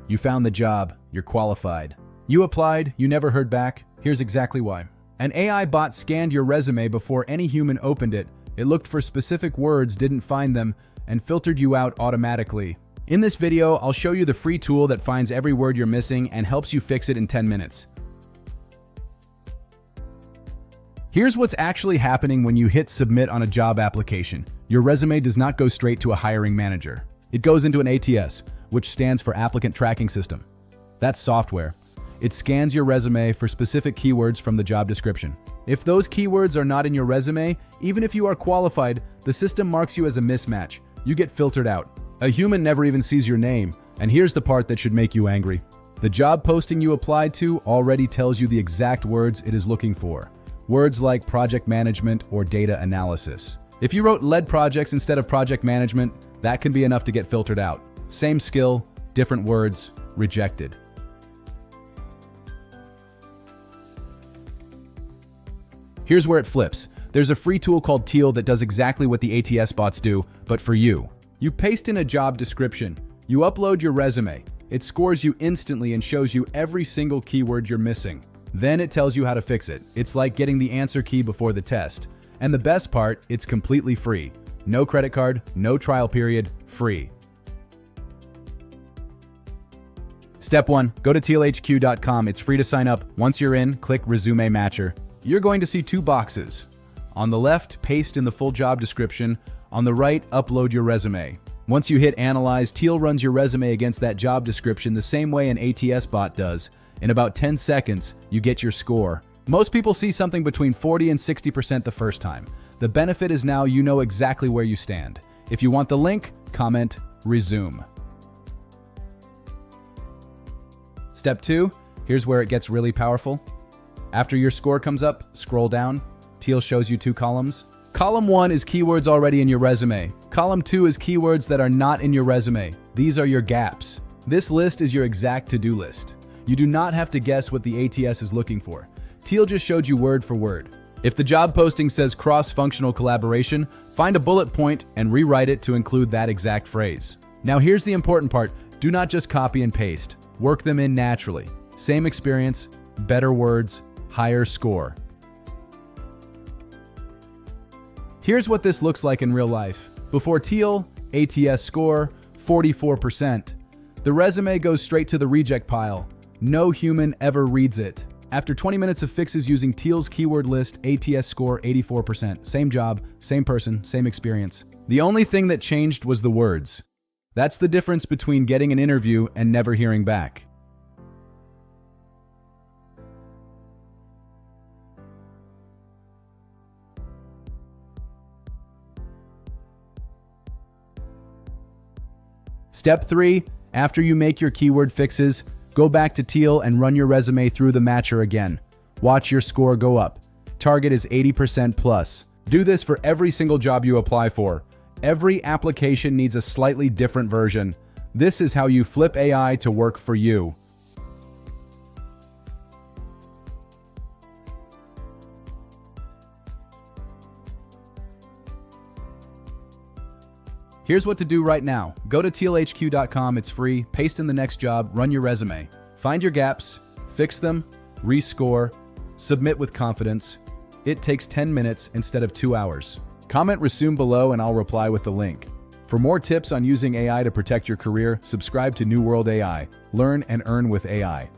You found the job, you're qualified. You applied, you never heard back. Here's exactly why. An AI bot scanned your resume before any human opened it. It looked for specific words, didn't find them, and filtered you out automatically. In this video, I'll show you the free tool that finds every word you're missing and helps you fix it in 10 minutes. Here's what's actually happening when you hit submit on a job application. Your resume does not go straight to a hiring manager. It goes into an ATS, which stands for Applicant Tracking System. That's software. It scans your resume for specific keywords from the job description. If those keywords are not in your resume, even if you are qualified, the system marks you as a mismatch. You get filtered out. A human never even sees your name. And here's the part that should make you angry. The job posting you applied to already tells you the exact words it is looking for. Words like project management or data analysis. If you wrote lead projects instead of project management, that can be enough to get filtered out. Same skill, different words, rejected. Here's where it flips. There's a free tool called Teal that does exactly what the ATS bots do, but for you. You paste in a job description. You upload your resume. It scores you instantly and shows you every single keyword you're missing. Then it tells you how to fix it. It's like getting the answer key before the test. And the best part, it's completely free. No credit card, no trial period, free. Step 1, go to TealHQ.com. It's free to sign up. Once you're in, click Resume Matcher. You're going to see two boxes. On the left, paste in the full job description. On the right, upload your resume. Once you hit Analyze, Teal runs your resume against that job description the same way an ATS bot does. In about 10 seconds, you get your score. Most people see something between 40 and 60% the first time. The benefit is now you know exactly where you stand. If you want the link, comment, resume. Step 2, here's where it gets really powerful. After your score comes up, scroll down. Teal shows you two columns. Column 1 is keywords already in your resume. Column 2 is keywords that are not in your resume. These are your gaps. This list is your exact to-do list. You do not have to guess what the ATS is looking for. Teal just showed you word for word. If the job posting says cross-functional collaboration, find a bullet point and rewrite it to include that exact phrase. Now here's the important part. Do not just copy and paste. Work them in naturally. Same experience, better words, higher score. Here's what this looks like in real life. Before Teal, ATS score, 44%. The resume goes straight to the reject pile. No human ever reads it. After 20 minutes of fixes using Teal's keyword list, ATS score 84%. Same job, same person, same experience. The only thing that changed was the words. That's the difference between getting an interview and never hearing back. Step 3, after you make your keyword fixes, go back to Teal and run your resume through the matcher again. Watch your score go up. Target is 80% plus. Do this for every single job you apply for. Every application needs a slightly different version. This is how you flip AI to work for you. Here's what to do right now. Go to TealHQ.com, it's free, paste in the next job, run your resume. Find your gaps, fix them, rescore, submit with confidence. It takes 10 minutes instead of 2 hours. Comment resume below and I'll reply with the link. For more tips on using AI to protect your career, subscribe to New World AI. Learn and earn with AI.